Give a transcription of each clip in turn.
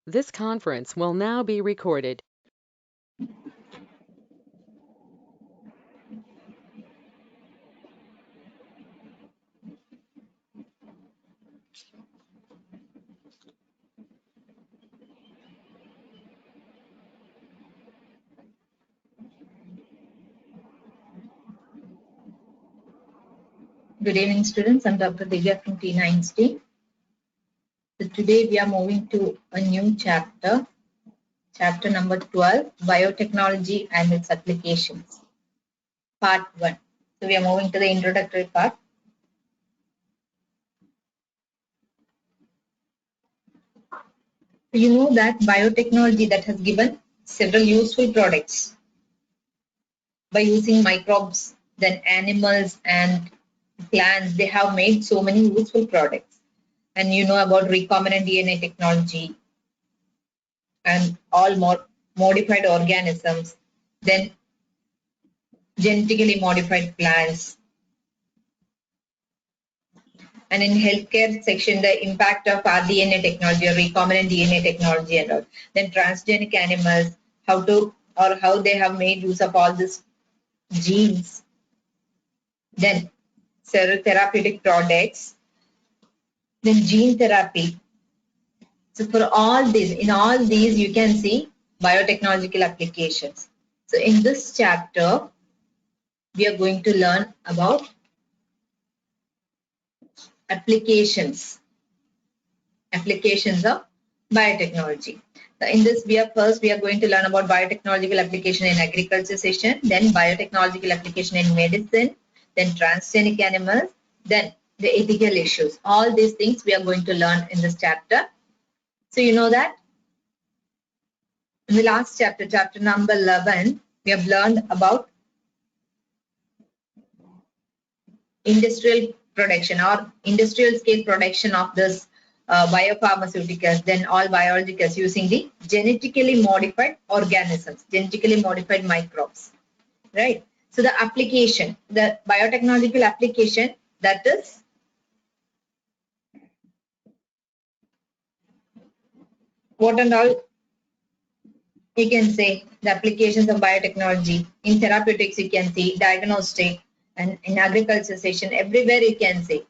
This conference will now be recorded. Good evening, students. I'm Dr. Divya from TeenEinstein. So today we are moving to a new chapter, chapter number 12, Biotechnology and its Applications, part 1. So we are moving to the introductory part. So you know that biotechnology that has given several useful products by using microbes, then animals and plants. They have made so many useful products. And you know about recombinant DNA technology and all more modified organisms, then genetically modified plants. And in healthcare section, the impact of rDNA technology or recombinant DNA technology and all. Then transgenic animals, how they have made use of all these genes. Then several therapeutic products. Then gene therapy. So for all these, in all these you can see biotechnological applications. So in this chapter, we are going to learn about applications of biotechnology. So in this we are going to learn about biotechnological application in agriculture section, then biotechnological application in medicine, then transgenic animals, then the ethical issues. All these things we are going to learn in this chapter. So you know that in the last chapter, chapter number 11, we have learned about industrial production or industrial scale production of this biopharmaceuticals, then all biologicals using the genetically modified organisms, genetically modified microbes, right? So the application, the biotechnological application, that is what and all you can say the applications of biotechnology. In therapeutics you can see diagnostic, and in agriculture section everywhere you can see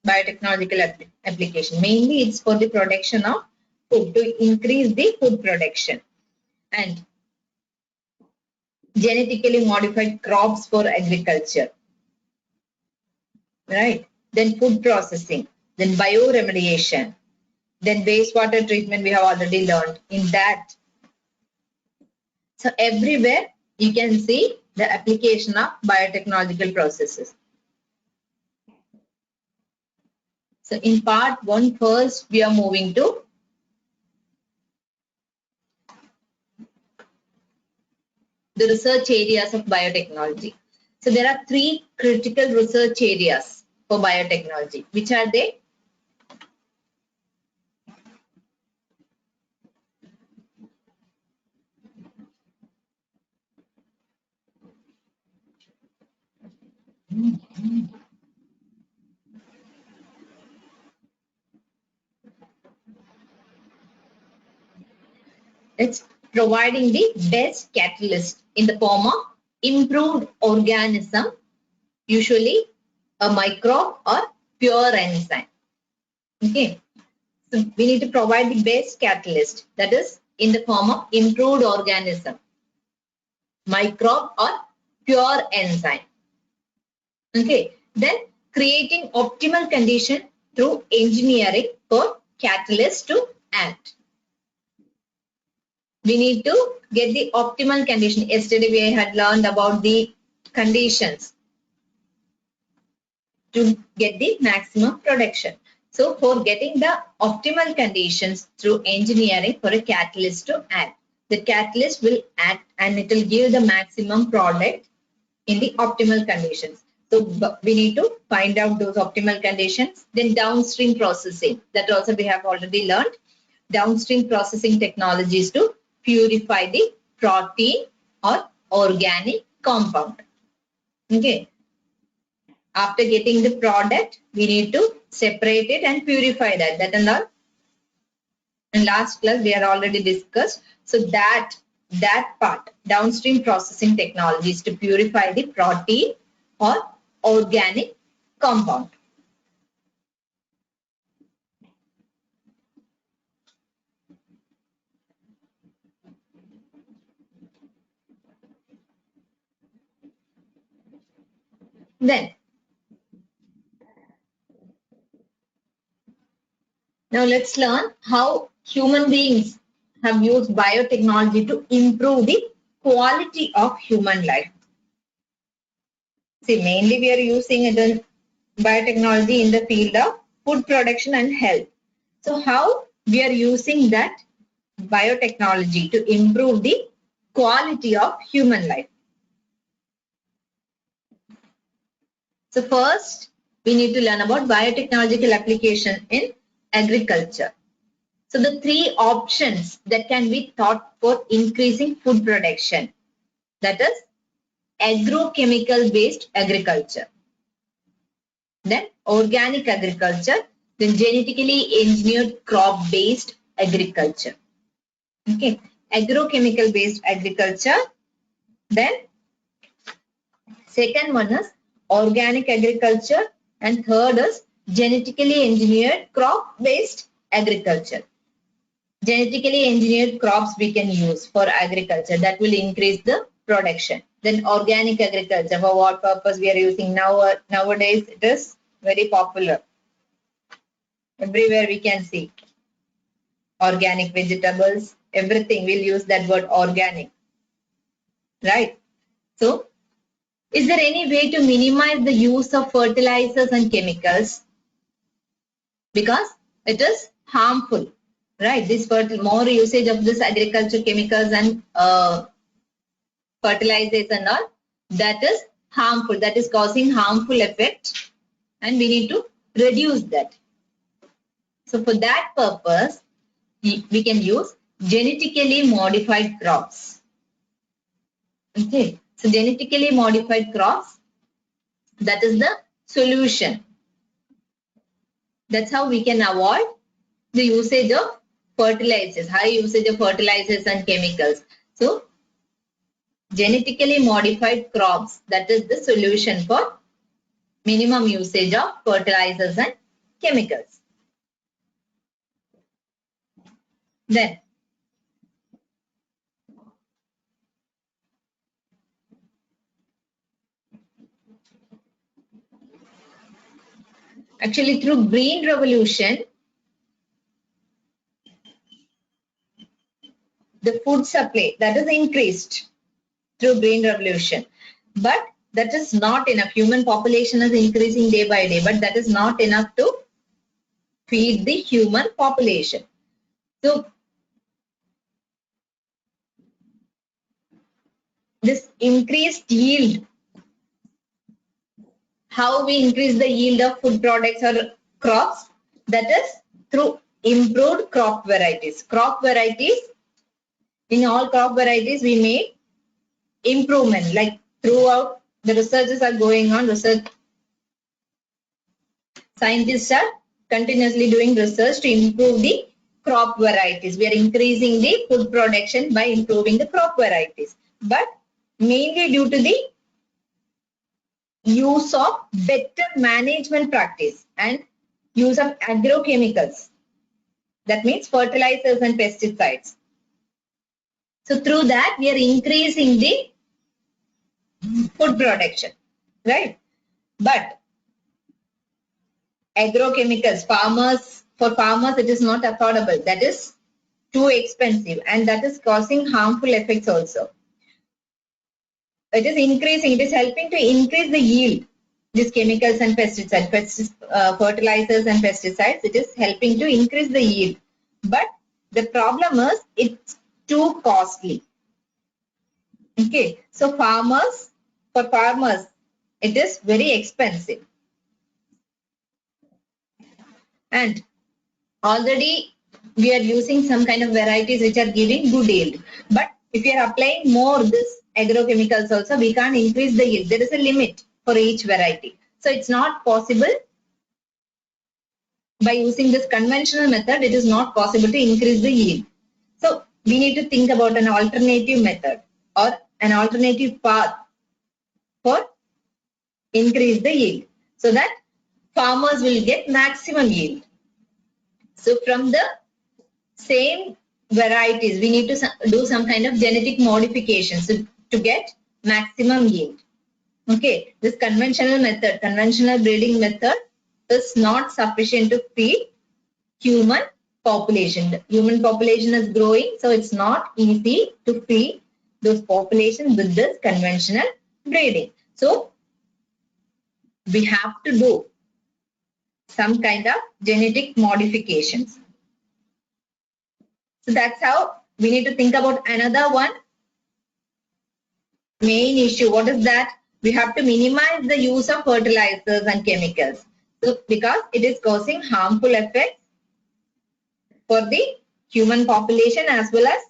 biotechnological application. Mainly it's for the production of food, to increase the food production, and genetically modified crops for agriculture, right? Then food processing, then bioremediation, then wastewater treatment we have already learned in that. So everywhere you can see the application of biotechnological processes. So in part 1 first we are moving to the research areas of biotechnology. So there are 3 critical research areas for biotechnology. Which are they? It's providing the best catalyst in the form of improved organism, usually a microbe or pure enzyme. Okay, so we need to provide the best catalyst, that is in the form of improved organism, microbe or pure enzyme. Okay, then creating optimal condition through engineering for catalyst to act. We need to get the optimal condition. Yesterday we had learned about the conditions to get the maximum production. So for getting the optimal conditions through engineering for a catalyst to act, the catalyst will act and it will give the maximum product in the optimal conditions. So we need to find out those optimal conditions. Then downstream processing, that also we have already learned. Downstream processing technologies to purify the protein or organic compound. Okay. After getting the product, we need to separate it and purify that. That and all In last class we are already discussed. So that part, downstream processing technologies to purify the protein or organic compound. Then now let's learn how human beings have used biotechnology to improve the quality of human life. See, mainly we are using the biotechnology in the field of food production and health. So how we are using that biotechnology to improve the quality of human life? So first, we need to learn about biotechnological application in agriculture. So the three options that can be thought for increasing food production, that is agrochemical based agriculture, then organic agriculture, then genetically engineered crop based agriculture. Okay, agrochemical based agriculture, then second one is organic agriculture, and third is genetically engineered crop based agriculture. Genetically engineered crops we can use for agriculture, that will increase the production. Then organic agriculture, for what purpose we are using now? Nowadays it is very popular. Everywhere we can see organic vegetables, everything we'll use that word organic, right? So is there any way to minimize the use of fertilizers and chemicals? Because it is harmful, right? This more usage of this agriculture chemicals and fertilizers and all, that is harmful, that is causing harmful effect, and we need to reduce that. So for that purpose, we can use genetically modified crops. Okay, so genetically modified crops, that is the solution. That's how we can avoid the usage of fertilizers, high usage of fertilizers and chemicals. So genetically modified crops, that is the solution for minimum usage of fertilizers and chemicals. Then actually through green revolution, the food supply that is increased through green revolution, but that is not enough. Human population is increasing day by day, but that is not enough to feed the human population. So this increased yield, how we increase the yield of food products or crops, that is through improved crop varieties. Crop varieties, in all crop varieties we made improvement, like throughout the researches are going on, research scientists are continuously doing research to improve the crop varieties. We are increasing the food production by improving the crop varieties, but mainly due to the use of better management practice and use of agrochemicals, that means fertilizers and pesticides. So through that we are increasing the food production, right? But agrochemicals, for farmers it is not affordable, that is too expensive, and that is causing harmful effects also. It is increasing, it is helping to increase the yield, these chemicals and pesticides, fertilizers and pesticides, it is helping to increase the yield, but the problem is it's too costly. Okay, so for farmers it is very expensive, and already we are using some kind of varieties which are giving good yield, but if you are applying more this agrochemicals also, we can't increase the yield. There is a limit for each variety, so it's not possible by using this conventional method, it is not possible to increase the yield. So we need to think about an alternative method or an alternative path for increase the yield so that farmers will get maximum yield. So from the same varieties, we need to do some kind of genetic modifications to get maximum yield. Okay, this conventional method, conventional breeding method is not sufficient to feed human population. The human population is growing, so it's not easy to feed those populations with this conventional breeding. So we have to do some kind of genetic modifications. So that's how we need to think about another one main issue. What is that? We have to minimize the use of fertilizers and chemicals. So because it is causing harmful effects for the human population as well as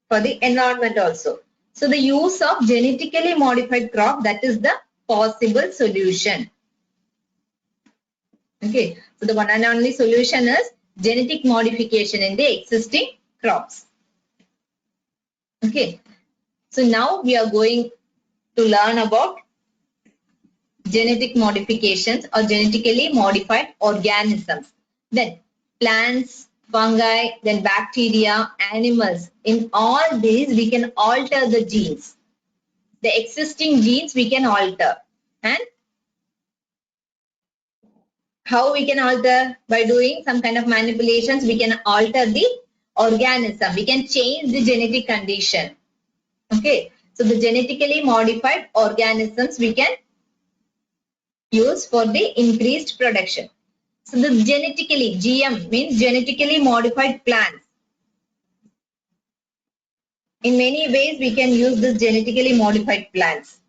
for the environment also. So the use of genetically modified crop, that is the possible solution. Okay, so the one and only solution is genetic modification in the existing crops. Okay, so now we are going to learn about genetic modifications or genetically modified organisms. Then plants, fungi, then bacteria, animals. In all these, we can alter the genes. The existing genes we can alter. And how we can alter? By doing some kind of manipulations, we can alter the organism. We can change the genetic condition. Okay. So the genetically modified organisms we can use for the increased production. So the genetically, GM means genetically modified plants. In many ways, we can use this genetically modified plants.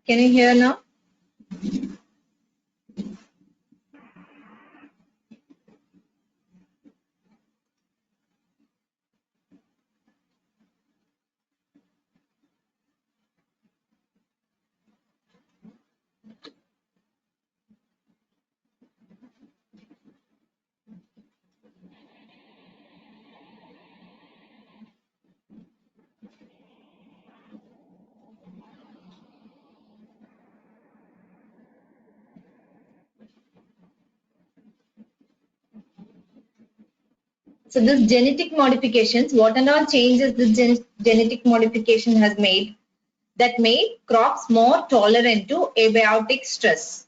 Can you hear now? So this genetic modifications, what and all changes the genetic modification has made, that made crops more tolerant to abiotic stress.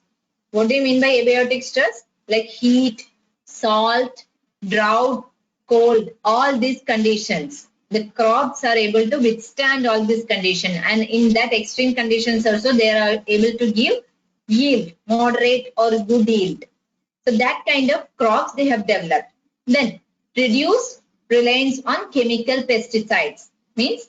What do you mean by abiotic stress? Like heat, salt, drought, cold, all these conditions. The crops are able to withstand all these conditions, and in that extreme conditions also they are able to give yield, moderate or good yield. So that kind of crops they have developed. Then reduce reliance on chemical pesticides means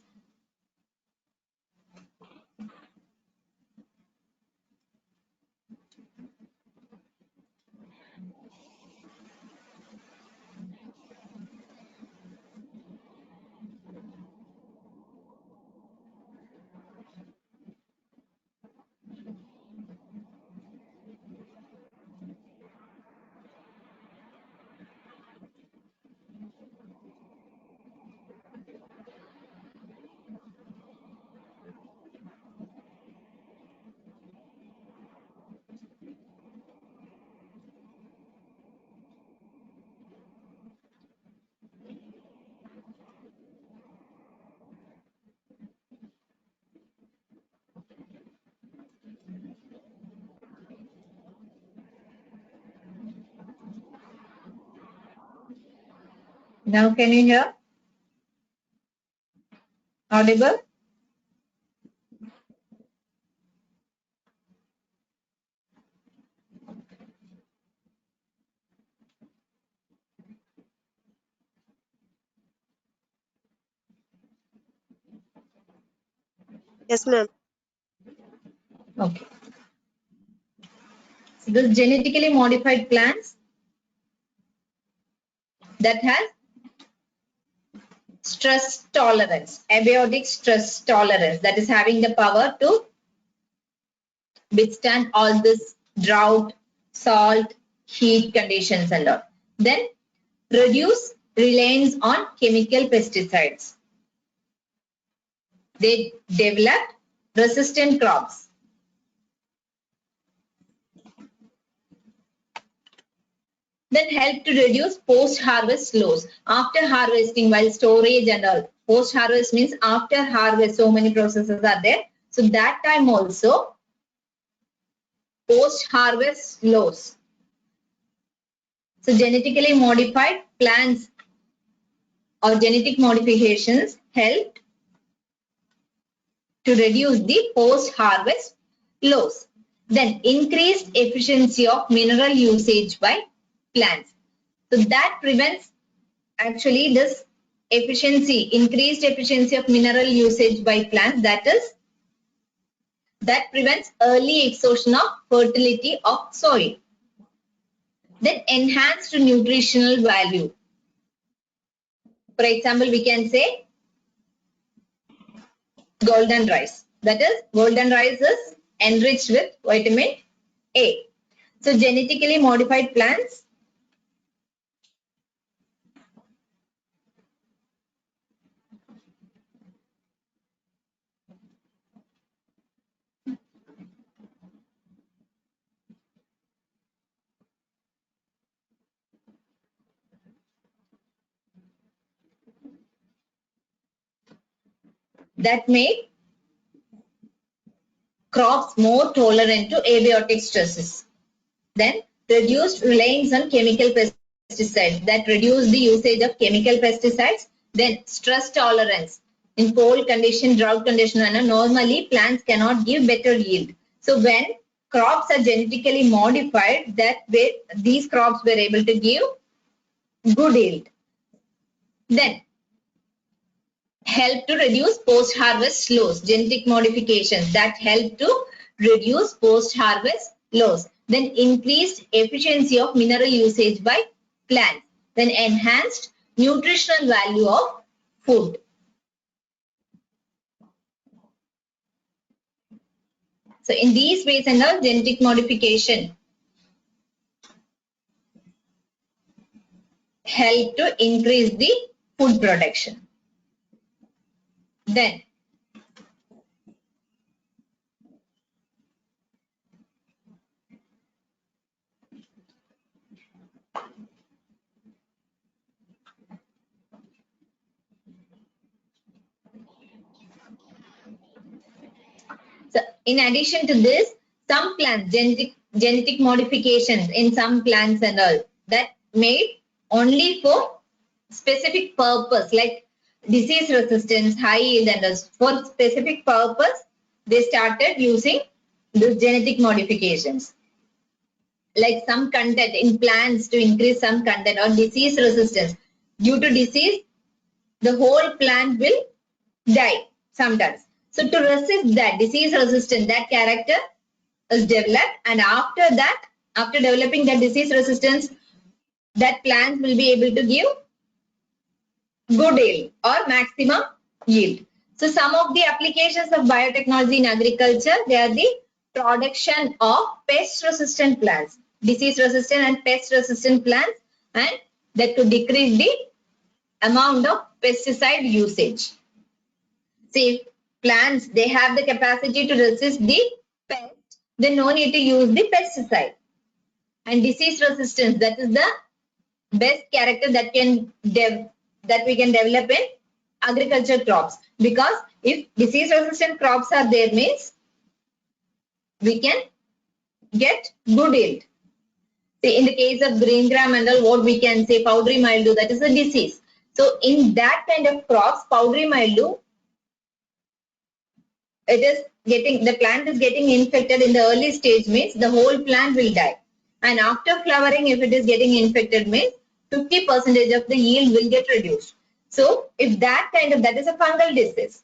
Now can you hear? Audible? Yes, ma'am. Okay. So the genetically modified plants that has stress tolerance, abiotic stress tolerance, that is having the power to withstand all this drought, salt, heat conditions and all. Then reduce reliance on chemical pesticides. They develop resistant crops. Then help to reduce post-harvest loss. After harvesting, while storage and all, post-harvest means after harvest, so many processes are there. So that time also, post-harvest loss. So genetically modified plants or genetic modifications help to reduce the post-harvest loss. Then increased efficiency of mineral usage by plants. So that prevents actually this efficiency, increased efficiency of mineral usage by plants, that prevents early exhaustion of fertility of soil. Then enhanced nutritional value. For example, we can say golden rice. That is, golden rice is enriched with vitamin A. So genetically modified plants that make crops more tolerant to abiotic stresses. Then reduced reliance on chemical pesticides, that reduce the usage of chemical pesticides. Then stress tolerance. In cold condition, drought condition, and normally plants cannot give better yield. So when crops are genetically modified, that way these crops were able to give good yield. Then help to reduce post-harvest loss. Genetic modifications that help to reduce post-harvest loss. Then increased efficiency of mineral usage by plants. Then enhanced nutritional value of food. So in these ways and all, genetic modification help to increase the food production. Then so in addition to this, some plants, genetic modifications in some plants and all, that made only for specific purpose, like disease resistance, high yield, and for specific purpose, they started using these genetic modifications. Like some content in plants to increase some content, or disease resistance. Due to disease, the whole plant will die sometimes. So to resist that disease resistance, that character is developed, and after that, after developing that disease resistance, that plant will be able to give good yield or maximum yield. So some of the applications of biotechnology in agriculture, they are the production of pest resistant plants, disease resistant and pest resistant plants, and that could decrease the amount of pesticide usage. See, plants, they have the capacity to resist the pest, then no need to use the pesticide. And disease resistance, that is the best character that we can develop in agriculture crops, because if disease resistant crops are there, means we can get good yield. See, in the case of green gram and all, what we can say, powdery mildew, that is a disease. So in that kind of crops, powdery mildew, the plant is getting infected in the early stage means the whole plant will die. And after flowering, if it is getting infected means 50% of the yield will get reduced. So if that is a fungal disease.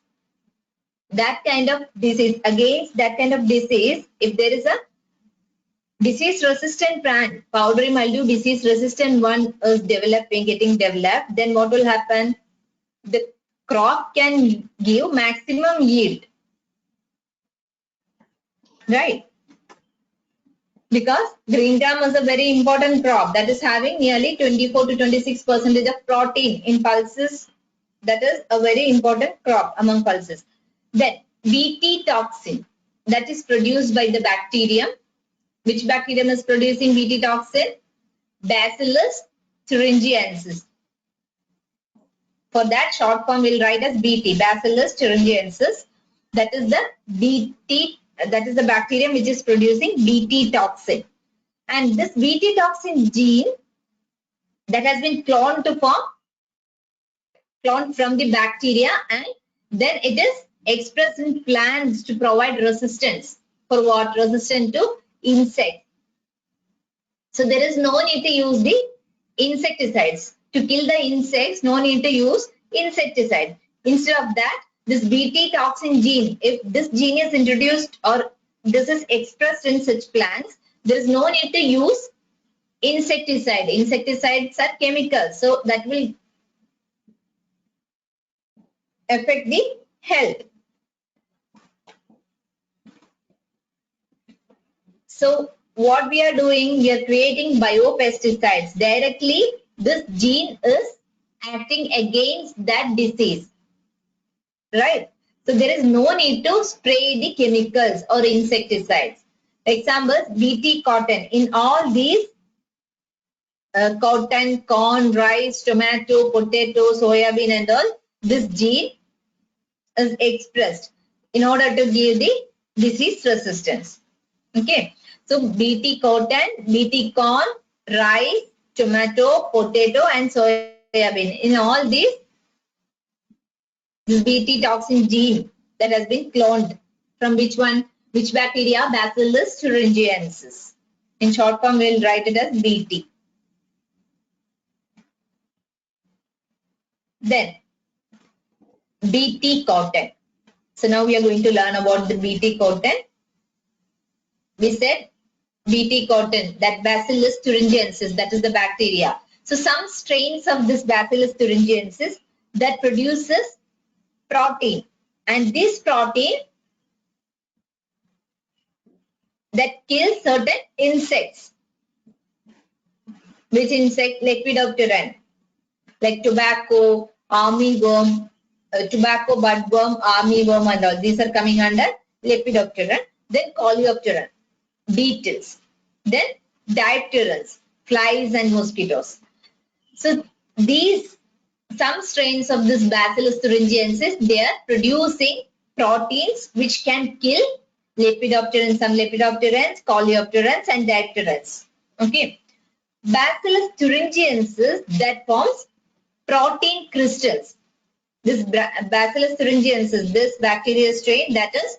That kind of disease, against that kind of disease, if there is a disease resistant plant, powdery mildew disease resistant one is getting developed, then what will happen? The crop can give maximum yield. Right? Because green gram is a very important crop that is having nearly 24 to 26% of protein in pulses. That is a very important crop among pulses. Then Bt toxin that is produced by the bacterium. Which bacterium is producing Bt toxin? Bacillus thuringiensis. For that short form we'll write as Bt, Bacillus thuringiensis. That is the Bt. That is the bacterium which is producing Bt toxin. And this Bt toxin gene that has been cloned from the bacteria, and then it is expressed in plants to provide resistance. For what? Resistant to insects. So there is no need to use the insecticides. To kill the insects, no need to use insecticide. Instead of that, this Bt toxin gene, if this gene is introduced or this is expressed in such plants, there is no need to use insecticide. Insecticides are chemicals, so that will affect the health. So what we are doing, we are creating biopesticides. Directly, this gene is acting against that disease. Right? So there is no need to spray the chemicals or insecticides. Examples, Bt cotton. In all these cotton, corn, rice, tomato, potato, soya bean and all, this gene is expressed in order to give the disease resistance. Okay. So Bt cotton, Bt corn, rice, tomato, potato and soya bean. In all these, this Bt toxin gene that has been cloned from which one? Which bacteria? Bacillus thuringiensis. In short form, we'll write it as Bt. Then Bt cotton. So now we are going to learn about the Bt cotton. We said Bt cotton, that Bacillus thuringiensis, that is the bacteria. So some strains of this Bacillus thuringiensis that produces protein, and this protein that kills certain insects. Which insect? Lepidopteran, like tobacco, armyworm, tobacco budworm, armyworm and all. These are coming under Lepidopteran. Then Coleopteran, beetles. Then dipterans, flies and mosquitoes. So these, some strains of this Bacillus thuringiensis, they are producing proteins which can kill Lepidopterans, some Lepidopterans, Coleopterans and dipterans. Okay. Bacillus thuringiensis that forms protein crystals. This Bacillus thuringiensis, this bacteria strain that is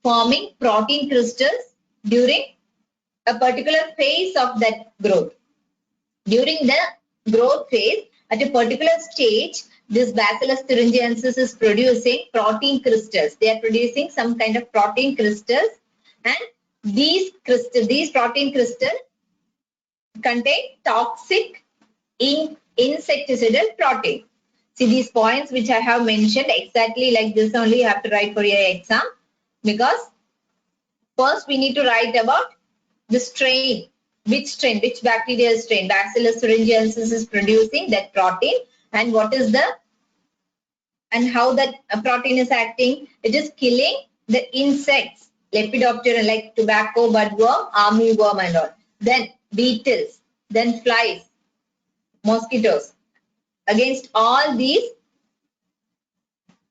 forming protein crystals during a particular phase of that growth. During the growth phase, at a particular stage, this Bacillus thuringiensis is producing protein crystals. They are producing some kind of protein crystals, and these protein crystals contain toxic insecticidal protein. See these points which I have mentioned, exactly like this only you have to write for your exam, because first we need to write about the strain. Which bacterial strain? Bacillus thuringiensis is producing that protein, and how that protein is acting. It is killing the insects, Lepidopteran like tobacco budworm, armyworm and all. Then beetles, then flies, mosquitoes. Against all these,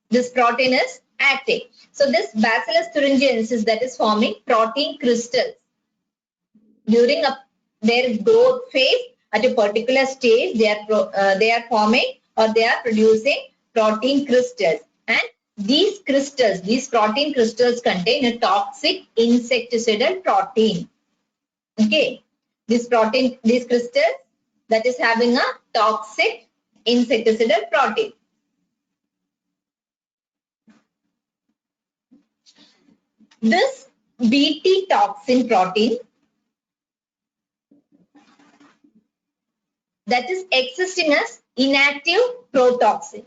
this protein is acting. So this Bacillus thuringiensis that is forming protein crystals during their growth phase at a particular stage, they are forming or they are producing protein crystals. And these crystals, these protein crystals contain a toxic insecticidal protein. Okay, this protein, these crystals that is having a toxic insecticidal protein. This Bt toxin protein that is existing as inactive protoxin.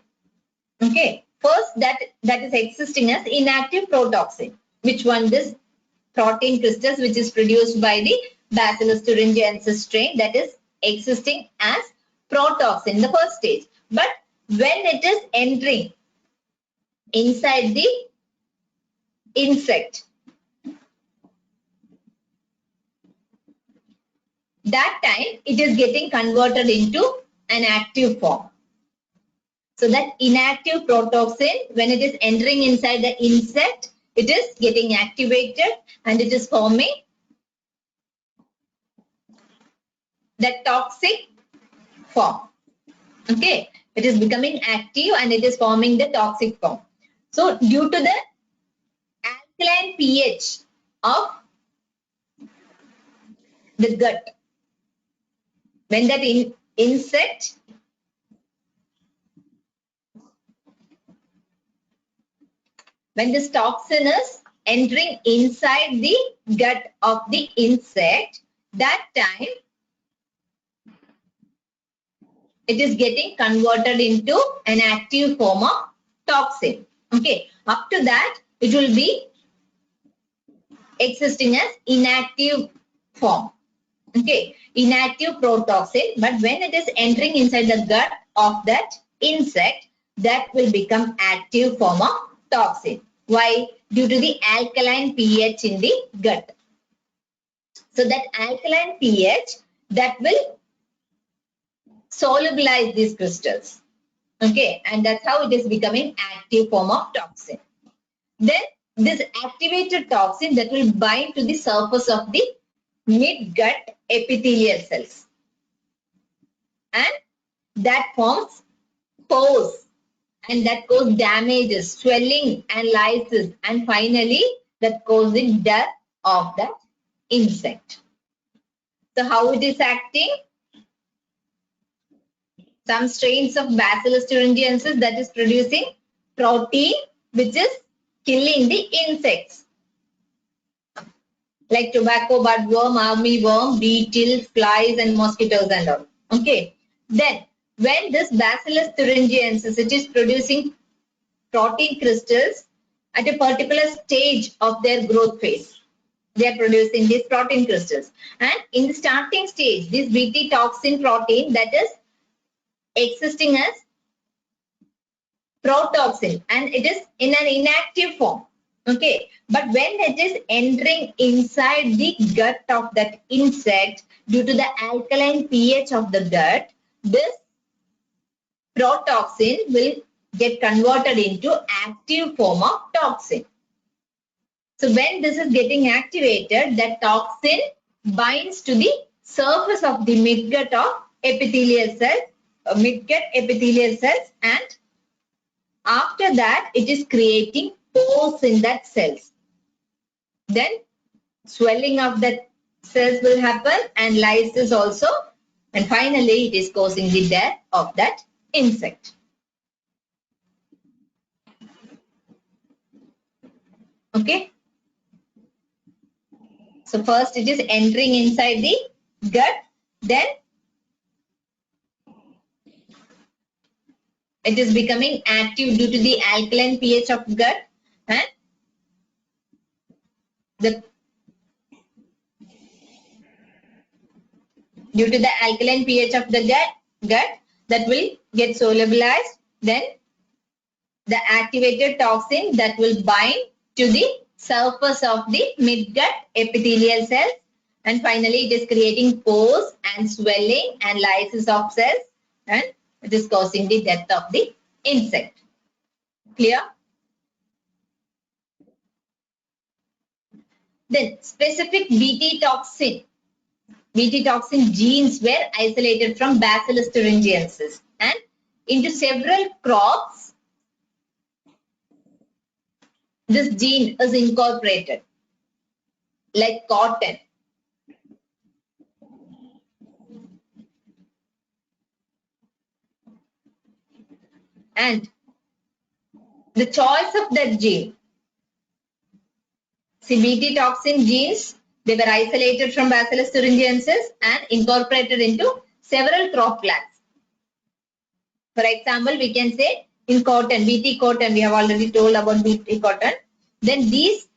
Okay, first that is existing as inactive protoxin. Which one? This protein crystals which is produced by the Bacillus thuringiensis strain, that is existing as protoxin in the first stage. But when it is entering inside the insect, that time it is getting converted into an active form. So that inactive protoxin, when it is entering inside the insect, it is getting activated and it is forming the toxic form. Okay, it is becoming active and it is forming the toxic form. So due to the alkaline pH of the gut, when that insect when this toxin is entering inside the gut of the insect, that time it is getting converted into an active form of toxin. Okay, up to that it will be existing as inactive form. Okay, inactive protoxin, but when it is entering inside the gut of that insect, that will become active form of toxin. Why? Due to the alkaline pH in the gut. So that alkaline pH that will solubilize these crystals. Okay, and that's how it is becoming active form of toxin. Then this activated toxin that will bind to the surface of the mid-gut epithelial cells, and that forms pores, and that causes damages, swelling and lysis, and finally that causes the death of that insect. So how it is acting? Some strains of Bacillus thuringiensis that is producing protein which is killing the insects, like tobacco budworm, armyworm, beetles, flies, and mosquitoes and all. Okay. Then, when this Bacillus thuringiensis, it is producing protein crystals at a particular stage of their growth phase, they are producing these protein crystals. And in the starting stage, this Bt toxin protein that is existing as protoxin and it is in an inactive form. Okay, but when it is entering inside the gut of that insect, due to the alkaline pH of the gut, this protoxin will get converted into active form of toxin. So when this is getting activated, that toxin binds to the surface of the midgut of epithelial cells, midgut epithelial cells, and after that it is creating pores in that cells. Then swelling of that cells will happen and lysis also, and finally it is causing the death of that insect. Okay. So first it is entering inside the gut, then it is becoming active due to the alkaline pH of gut, and due to the alkaline pH of the gut that will get solubilized, then the activated toxin that will bind to the surface of the midgut epithelial cells, and finally it is creating pores and swelling and lysis of cells, and it is causing the death of the insect. Clear? Then specific Bt toxin genes were isolated from Bacillus thuringiensis, and into several crops, this gene is incorporated, like cotton. And the choice of that gene, CBT toxin genes, they were isolated from Bacillus thuringiensis and incorporated into several crop plants. For example, we can say in cotton, BT cotton, we have already told about BT cotton. Then these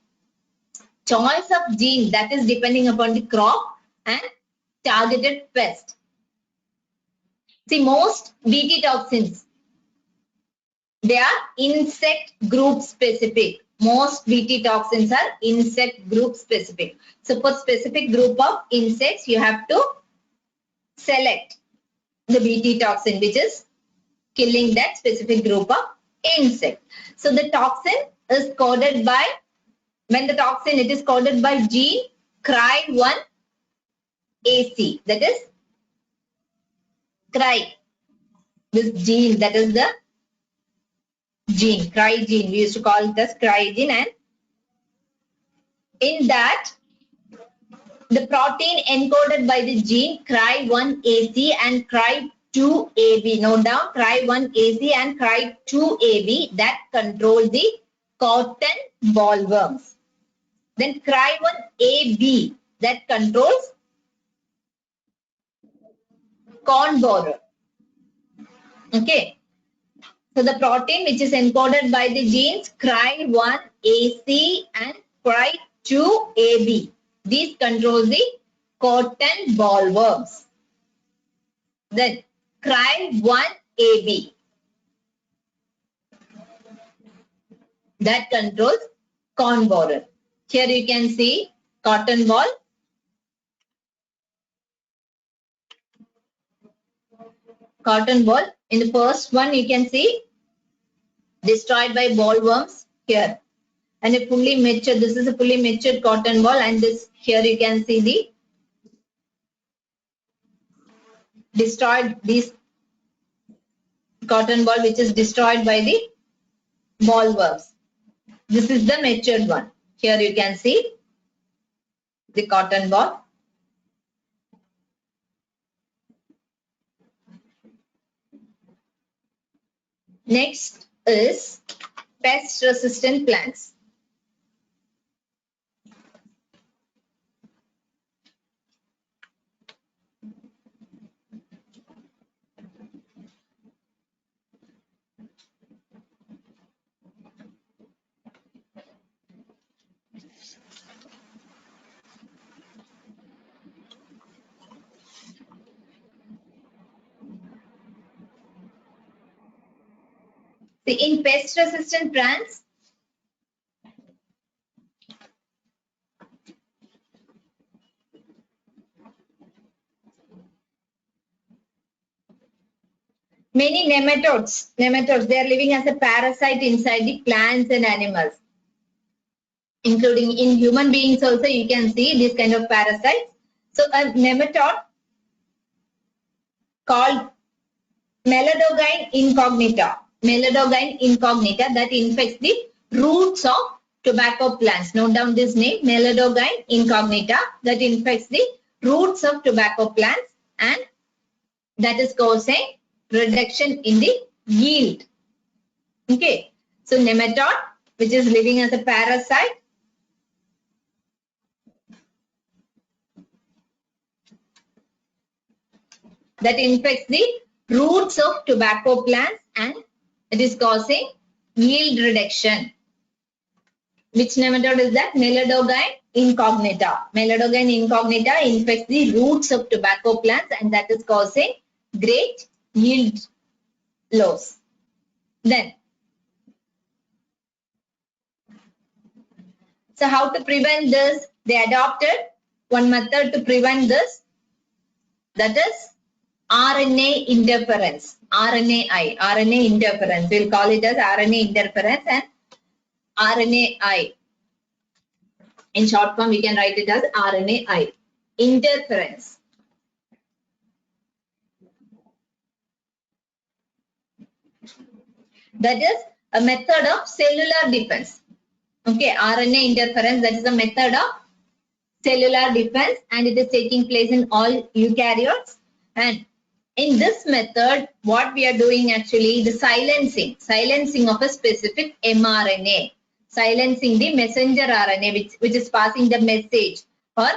choice of gene, that is depending upon the crop and targeted pest. See, most BT toxins, they are insect group specific. Most BT toxins are insect group specific. So for specific group of insects, you have to select the BT toxin which is killing that specific group of insect. So the toxin is coded by, when the toxin, it is coded by gene Cry1AC. That is Cry. This gene, that is the gene, Cry gene. We used to call it as Cry gene, and in that the protein encoded by the gene Cry1AC and Cry2AB. Note down Cry1AC and Cry2AB that control the cotton bollworms. Then Cry1AB that controls corn borer. Okay. So the protein which is encoded by the genes Cry1AC and Cry2AB. These control the cotton bollworms. Then Cry1AB that controls corn borer. Here you can see cotton ball. Cotton ball. In the first one you can see destroyed by bollworms here. And a fully matured, this is a fully matured cotton ball, and this here you can see the destroyed, this cotton ball which is destroyed by the bollworms. This is the matured one. Here you can see the cotton ball. Next is pest resistant plants. See, in pest resistant plants, many nematodes, they are living as a parasite inside the plants and animals. Including in human beings also you can see this kind of parasites. So a nematode called Meladogine incognita that infects the roots of tobacco plants. Note down this name, Meladogine incognita, that infects the roots of tobacco plants, and that is causing reduction in the yield. Okay, so nematode which is living as a parasite, that infects the roots of tobacco plants and it is causing yield reduction. Which nematode is that? Meladogine incognita. Meladogine incognita infects the roots of tobacco plants and that is causing great yield loss. Then, so how to prevent this? They adopted one method to prevent this, that is RNA interference, RNA interference. We'll call it as RNA interference and RNAi. In short form, we can write it as RNAi. Interference. That is a method of cellular defense. Okay, RNA interference, that is a method of cellular defense, and it is taking place in all eukaryotes. And in this method, what we are doing actually, the silencing of a specific mRNA, silencing the messenger RNA which is passing the message, or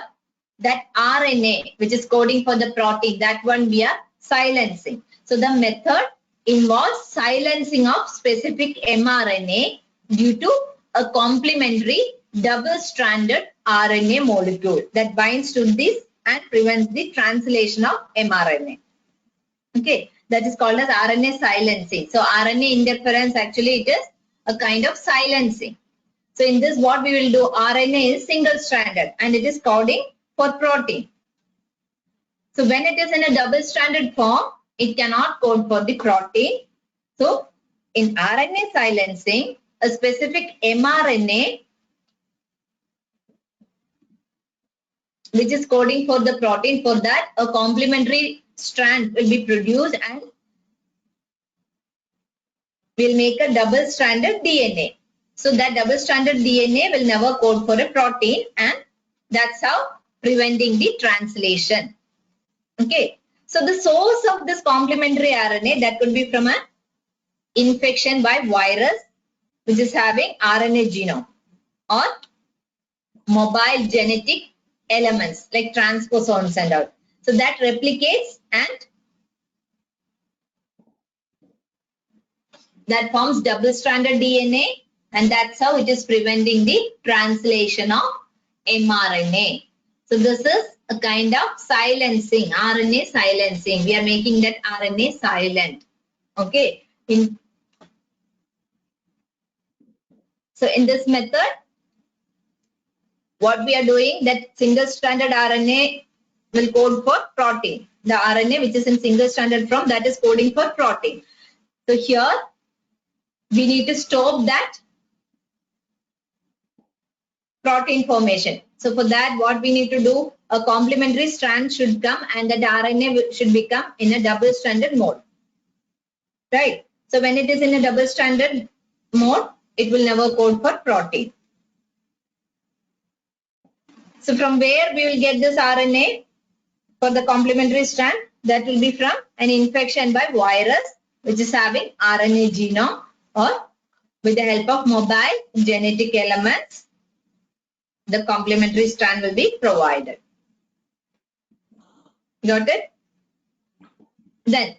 that RNA which is coding for the protein, that one we are silencing. So the method involves silencing of specific mRNA due to a complementary double-stranded RNA molecule that binds to this and prevents the translation of mRNA. Okay, that is called as RNA silencing. So RNA interference, actually it is a kind of silencing. So in this, what we will do, RNA is single-stranded and it is coding for protein. So when it is in a double-stranded form, it cannot code for the protein. So in RNA silencing, a specific mRNA which is coding for the protein, for that a complementary strand will be produced and will make a double-stranded DNA. So that double-stranded DNA will never code for a protein, and that's how preventing the translation. Okay. So the source of this complementary RNA, that could be from an infection by virus which is having RNA genome, or mobile genetic elements like transposons and all. So that replicates and that forms double-stranded DNA, and that's how it is preventing the translation of mRNA. So this is a kind of silencing, RNA silencing. We are making that RNA silent. Okay. So in this method, what we are doing, that single-stranded RNA will code for protein. The RNA which is in single-stranded form, that is coding for protein. So here we need to stop that protein formation. So for that, what we need to do, a complementary strand should come and that RNA should become in a double-stranded mode. Right? So when it is in a double-stranded mode, it will never code for protein. So from where we will get this RNA for the complementary strand? That will be from an infection by virus which is having RNA genome, or with the help of mobile genetic elements, the complementary strand will be provided. Got it? Then,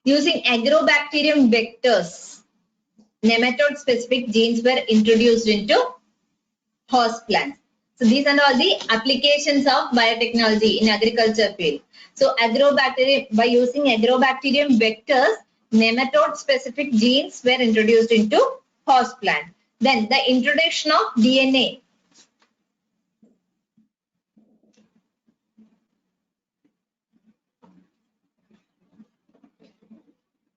using agrobacterium vectors, nematode-specific genes were introduced into host plants. So these are all the applications of biotechnology in agriculture field. So agrobacterium, by using agrobacterium vectors, nematode-specific genes were introduced into host plant. Then the introduction of DNA.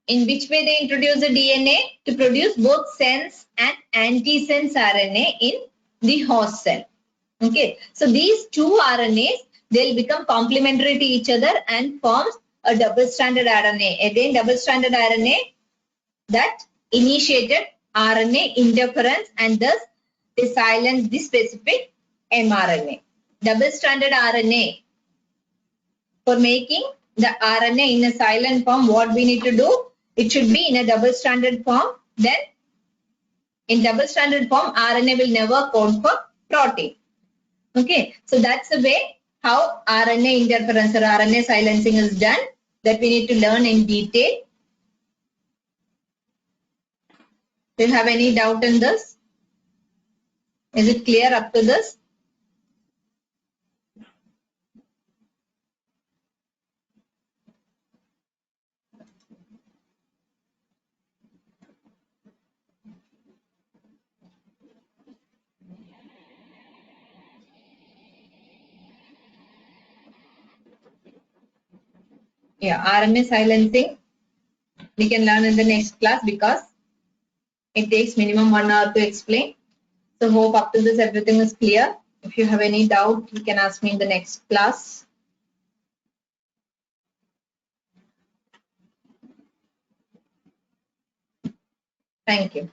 In which way they introduce the DNA? To produce both sense and antisense RNA in the host cell. Okay, so these two RNAs, they'll become complementary to each other and forms a double-stranded RNA. Again, double-stranded RNA that initiated RNA interference, and thus they silence the specific mRNA. Double-stranded RNA, for making the RNA in a silent form, what we need to do? It should be in a double-stranded form. Then in double-stranded form, RNA will never code for protein. Okay, so that's the way how RNA interference or RNA silencing is done, that we need to learn in detail. Do you have any doubt in this? Is it clear up to this? Yeah, RNA silencing we can learn in the next class because it takes minimum 1 hour to explain. So hope up to this everything is clear. If you have any doubt, you can ask me in the next class. Thank you.